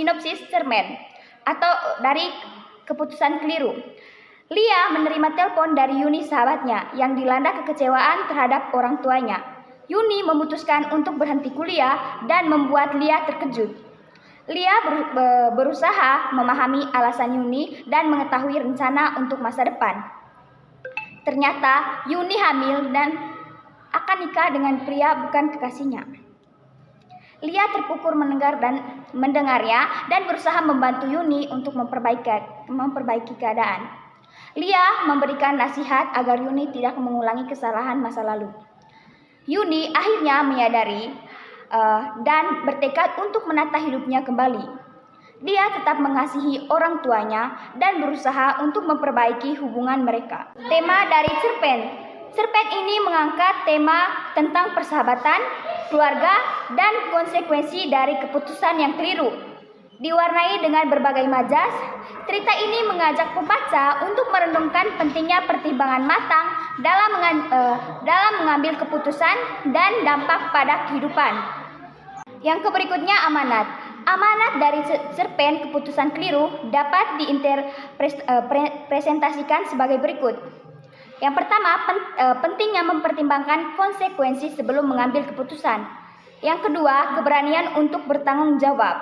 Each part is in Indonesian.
sinopsis cerpen atau dari keputusan keliru. Lia menerima telepon dari Yuni sahabatnya yang dilanda kekecewaan terhadap orang tuanya. Yuni memutuskan untuk berhenti kuliah dan membuat Lia terkejut. Lia berusaha memahami alasan Yuni dan mengetahui rencana untuk masa depan. Ternyata Yuni hamil dan akan nikah dengan pria bukan kekasihnya. Lia terpukul mendengarnya dan berusaha membantu Yuni untuk memperbaiki keadaan. Lia memberikan nasihat agar Yuni tidak mengulangi kesalahan masa lalu. Yuni akhirnya menyadari dan bertekad untuk menata hidupnya kembali. Dia tetap mengasihi orang tuanya dan berusaha untuk memperbaiki hubungan mereka. Tema dari cerpen. Cerpen ini mengangkat tema tentang persahabatan, keluarga, dan konsekuensi dari keputusan yang keliru. Diwarnai dengan berbagai majas, cerita ini mengajak pembaca untuk merenungkan pentingnya pertimbangan matang dalam mengambil keputusan dan dampak pada kehidupan. Yang berikutnya amanat. Amanat dari cerpen keputusan keliru dapat diinterpretasikan sebagai berikut. Yang pertama, pentingnya mempertimbangkan konsekuensi sebelum mengambil keputusan. Yang kedua, keberanian untuk bertanggung jawab.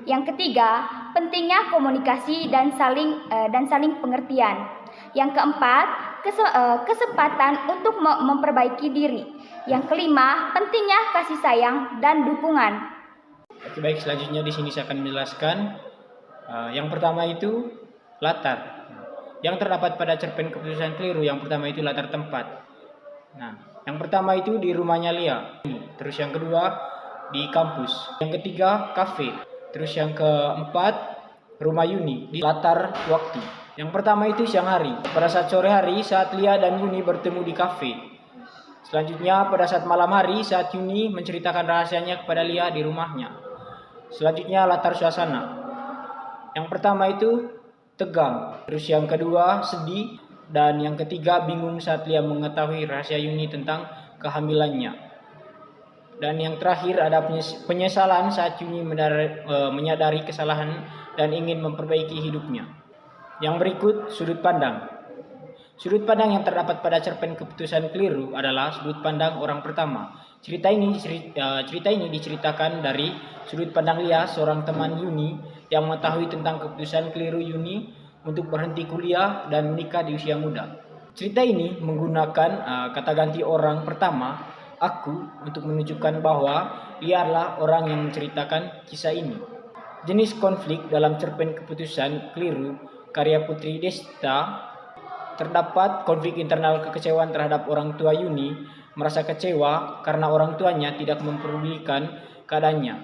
Yang ketiga, pentingnya komunikasi dan saling pengertian. Yang keempat, kesempatan untuk memperbaiki diri. Yang kelima, pentingnya kasih sayang dan dukungan. Oke, baik, selanjutnya di sini saya akan menjelaskan. Yang pertama itu latar. Yang terdapat pada cerpen keputusan keliru, yang pertama itu latar tempat. Nah, yang pertama itu di rumahnya Lia. Terus yang kedua di kampus. Yang ketiga kafe. Terus yang keempat rumah Yuni di latar waktu. Yang pertama itu siang hari. Pada saat sore hari saat Lia dan Yuni bertemu di kafe. Selanjutnya pada saat malam hari saat Yuni menceritakan rahasianya kepada Lia di rumahnya. Selanjutnya latar suasana. Yang pertama itu tegang. Terus yang kedua sedih. Dan yang ketiga bingung saat Lia mengetahui rahasia Yuni tentang kehamilannya. Dan yang terakhir ada penyesalan saat Yuni menyadari kesalahan dan ingin memperbaiki hidupnya. Yang berikut sudut pandang. Sudut pandang yang terdapat pada cerpen keputusan keliru adalah sudut pandang orang pertama. Cerita ini diceritakan dari sudut pandang Lia, seorang teman Yuni yang mengetahui tentang keputusan keliru Yuni untuk berhenti kuliah dan menikah di usia muda. Cerita ini menggunakan kata ganti orang pertama, aku, untuk menunjukkan bahwa Lia adalah orang yang menceritakan kisah ini. Jenis konflik dalam cerpen keputusan keliru karya Putri Desta terdapat konflik internal kekecewaan terhadap orang tua Yuni, merasa kecewa karena orang tuanya tidak mempedulikan keadaannya.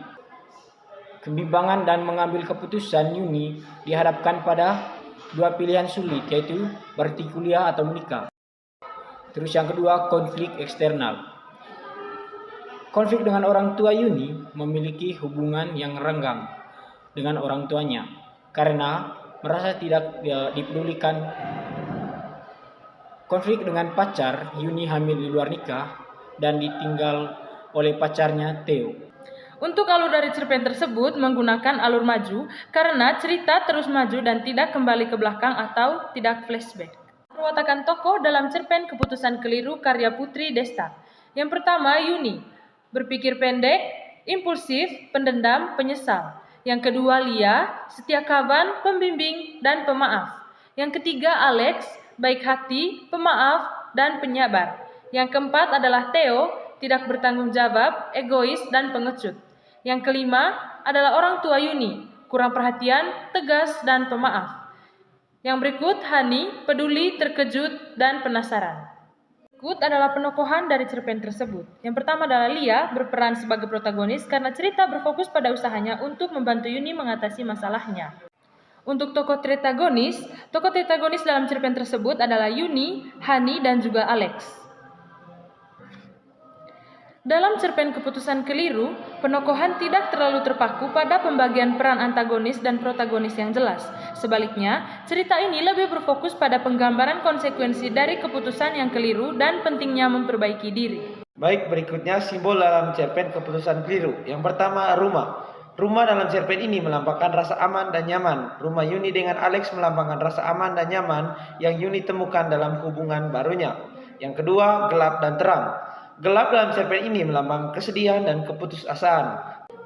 Kebimbangan dan mengambil keputusan Yuni dihadapkan pada dua pilihan sulit, yaitu berhenti kuliah atau menikah. Terus yang kedua, konflik eksternal. Konflik dengan orang tua Yuni memiliki hubungan yang renggang dengan orang tuanya karena merasa tidak dipedulikan. Konflik dengan pacar, Yuni hamil di luar nikah dan ditinggal oleh pacarnya Theo. Untuk alur dari cerpen tersebut menggunakan alur maju karena cerita terus maju dan tidak kembali ke belakang atau tidak flashback. Perwatakan tokoh dalam cerpen keputusan keliru karya Putri Desta. Yang pertama Yuni, berpikir pendek, impulsif, pendendam, penyesal. Yang kedua Lia, setia kawan, pembimbing, dan pemaaf. Yang ketiga Alex, baik hati, pemaaf, dan penyabar. Yang keempat adalah Theo, tidak bertanggung jawab, egois, dan pengecut. Yang kelima adalah orang tua Yuni, kurang perhatian, tegas, dan pemaaf. Yang berikut Hani, peduli, terkejut, dan penasaran. Berikut adalah penokohan dari cerpen tersebut. Yang pertama adalah Lia berperan sebagai protagonis karena cerita berfokus pada usahanya untuk membantu Yuni mengatasi masalahnya. Untuk tokoh protagonis dalam cerpen tersebut adalah Yuni, Hani, dan juga Alex. Dalam cerpen keputusan keliru, penokohan tidak terlalu terpaku pada pembagian peran antagonis dan protagonis yang jelas. Sebaliknya, cerita ini lebih berfokus pada penggambaran konsekuensi dari keputusan yang keliru dan pentingnya memperbaiki diri. Baik, berikutnya simbol dalam cerpen keputusan keliru. Yang pertama, rumah. Rumah dalam cerpen ini melambangkan rasa aman dan nyaman. Rumah Yuni dengan Alex melambangkan rasa aman dan nyaman yang Yuni temukan dalam hubungan barunya. Yang kedua, gelap dan terang. Gelap dalam cerpen ini melambangkan kesedihan dan keputusasaan.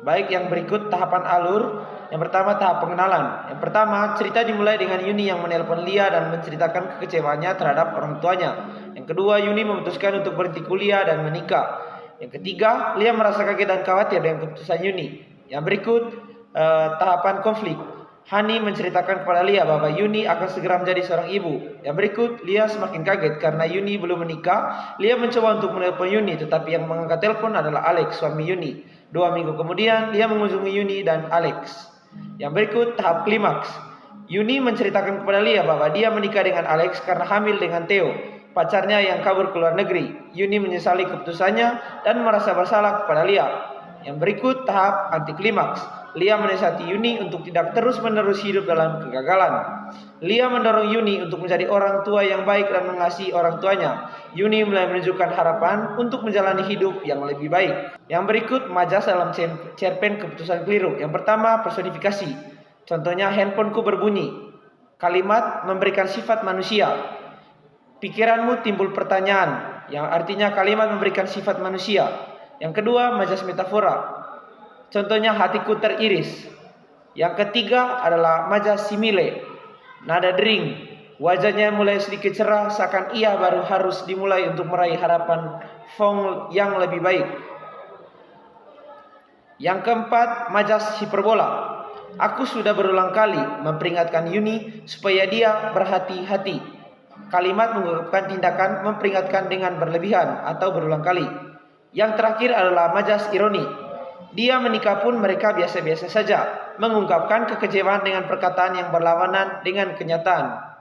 Baik yang berikut tahapan alur. Yang pertama, tahap pengenalan. Yang pertama, cerita dimulai dengan Yuni yang menelpon Lia dan menceritakan kekecewaannya terhadap orang tuanya. Yang kedua, Yuni memutuskan untuk berhenti kuliah dan menikah. Yang ketiga, Lia merasa kaget dan khawatir dengan keputusan Yuni. Yang berikut tahapan konflik. Hani menceritakan kepada Lia bahwa Yuni akan segera menjadi seorang ibu. Yang berikut, Lia semakin kaget karena Yuni belum menikah. Lia mencoba untuk menelpon Yuni, tetapi yang mengangkat telepon adalah Alex, suami Yuni. 2 minggu kemudian, Lia mengunjungi Yuni dan Alex. Yang berikut, tahap klimaks. Yuni menceritakan kepada Lia bahwa dia menikah dengan Alex karena hamil dengan Theo, pacarnya yang kabur ke luar negeri. Yuni menyesali keputusannya dan merasa bersalah kepada Lia. Yang berikut, tahap anti klimaks. Lia menasihati Yuni untuk tidak terus-menerus hidup dalam kegagalan. Lia mendorong Yuni untuk menjadi orang tua yang baik dan mengasihi orang tuanya. Yuni mulai menunjukkan harapan untuk menjalani hidup yang lebih baik. Yang berikut, majas dalam cerpen keputusan keliru. Yang pertama, personifikasi. Contohnya, handphoneku berbunyi. Kalimat memberikan sifat manusia. Pikiranmu timbul pertanyaan, yang artinya kalimat memberikan sifat manusia. Yang kedua, majas metafora. Contohnya, hatiku teriris. Yang ketiga adalah majas simile. Nada dering. Wajahnya mulai sedikit cerah seakan ia baru harus dimulai untuk meraih harapan Fong yang lebih baik. Yang keempat, majas hiperbola. Aku sudah berulang kali memperingatkan Yuni supaya dia berhati-hati. Kalimat mengungkapkan tindakan memperingatkan dengan berlebihan atau berulang kali. Yang terakhir adalah majas ironi. Dia menikah pun mereka biasa-biasa saja, mengungkapkan kekecewaan dengan perkataan yang berlawanan dengan kenyataan.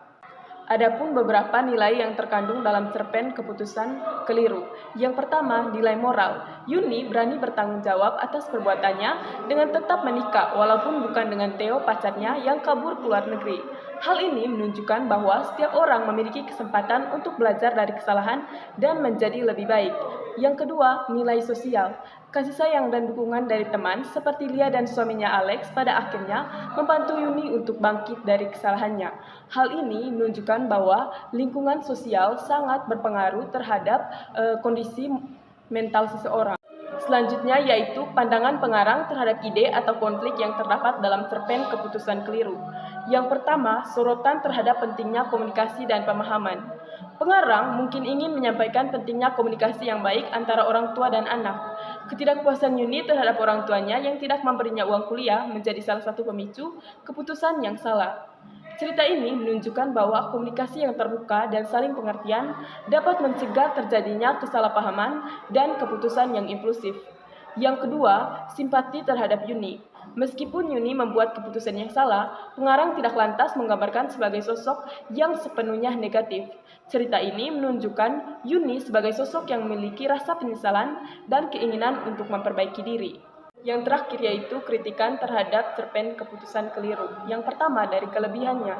Adapun beberapa nilai yang terkandung dalam cerpen keputusan keliru. Yang pertama, nilai moral. Yuni berani bertanggung jawab atas perbuatannya dengan tetap menikah walaupun bukan dengan Theo pacarnya yang kabur ke luar negeri. Hal ini menunjukkan bahwa setiap orang memiliki kesempatan untuk belajar dari kesalahan dan menjadi lebih baik. Yang kedua, nilai sosial. Kasih sayang dan dukungan dari teman seperti Lia dan suaminya Alex pada akhirnya membantu Yuni untuk bangkit dari kesalahannya. Hal ini menunjukkan bahwa lingkungan sosial sangat berpengaruh terhadap kondisi mental seseorang. Selanjutnya yaitu pandangan pengarang terhadap ide atau konflik yang terdapat dalam cerpen keputusan keliru. Yang pertama, sorotan terhadap pentingnya komunikasi dan pemahaman. Pengarang mungkin ingin menyampaikan pentingnya komunikasi yang baik antara orang tua dan anak. Ketidakpuasan Yuni terhadap orang tuanya yang tidak memberinya uang kuliah menjadi salah satu pemicu keputusan yang salah. Cerita ini menunjukkan bahwa komunikasi yang terbuka dan saling pengertian dapat mencegah terjadinya kesalahpahaman dan keputusan yang impulsif. Yang kedua, simpati terhadap Yuni. Meskipun Yuni membuat keputusan yang salah, pengarang tidak lantas menggambarkan sebagai sosok yang sepenuhnya negatif. Cerita ini menunjukkan Yuni sebagai sosok yang memiliki rasa penyesalan dan keinginan untuk memperbaiki diri. Yang terakhir yaitu kritikan terhadap cerpen keputusan keliru. Yang pertama dari kelebihannya.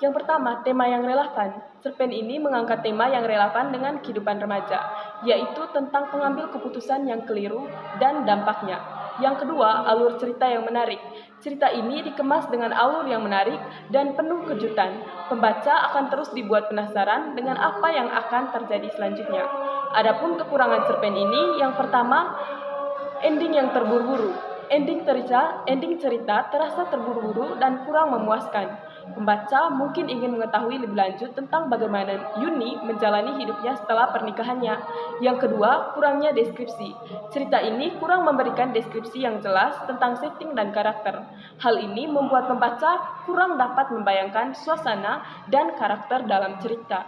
Yang pertama, tema yang relevan. Cerpen ini mengangkat tema yang relevan dengan kehidupan remaja, yaitu tentang pengambil keputusan yang keliru dan dampaknya. Yang kedua, alur cerita yang menarik. Cerita ini dikemas dengan alur yang menarik dan penuh kejutan. Pembaca akan terus dibuat penasaran dengan apa yang akan terjadi selanjutnya. Adapun kekurangan cerpen ini, yang pertama, ending yang terburu-buru. Ending cerita terasa terburu-buru dan kurang memuaskan. Pembaca mungkin ingin mengetahui lebih lanjut tentang bagaimana Yuni menjalani hidupnya setelah pernikahannya. Yang kedua, kurangnya deskripsi. Cerita ini kurang memberikan deskripsi yang jelas tentang setting dan karakter. Hal ini membuat pembaca kurang dapat membayangkan suasana dan karakter dalam cerita.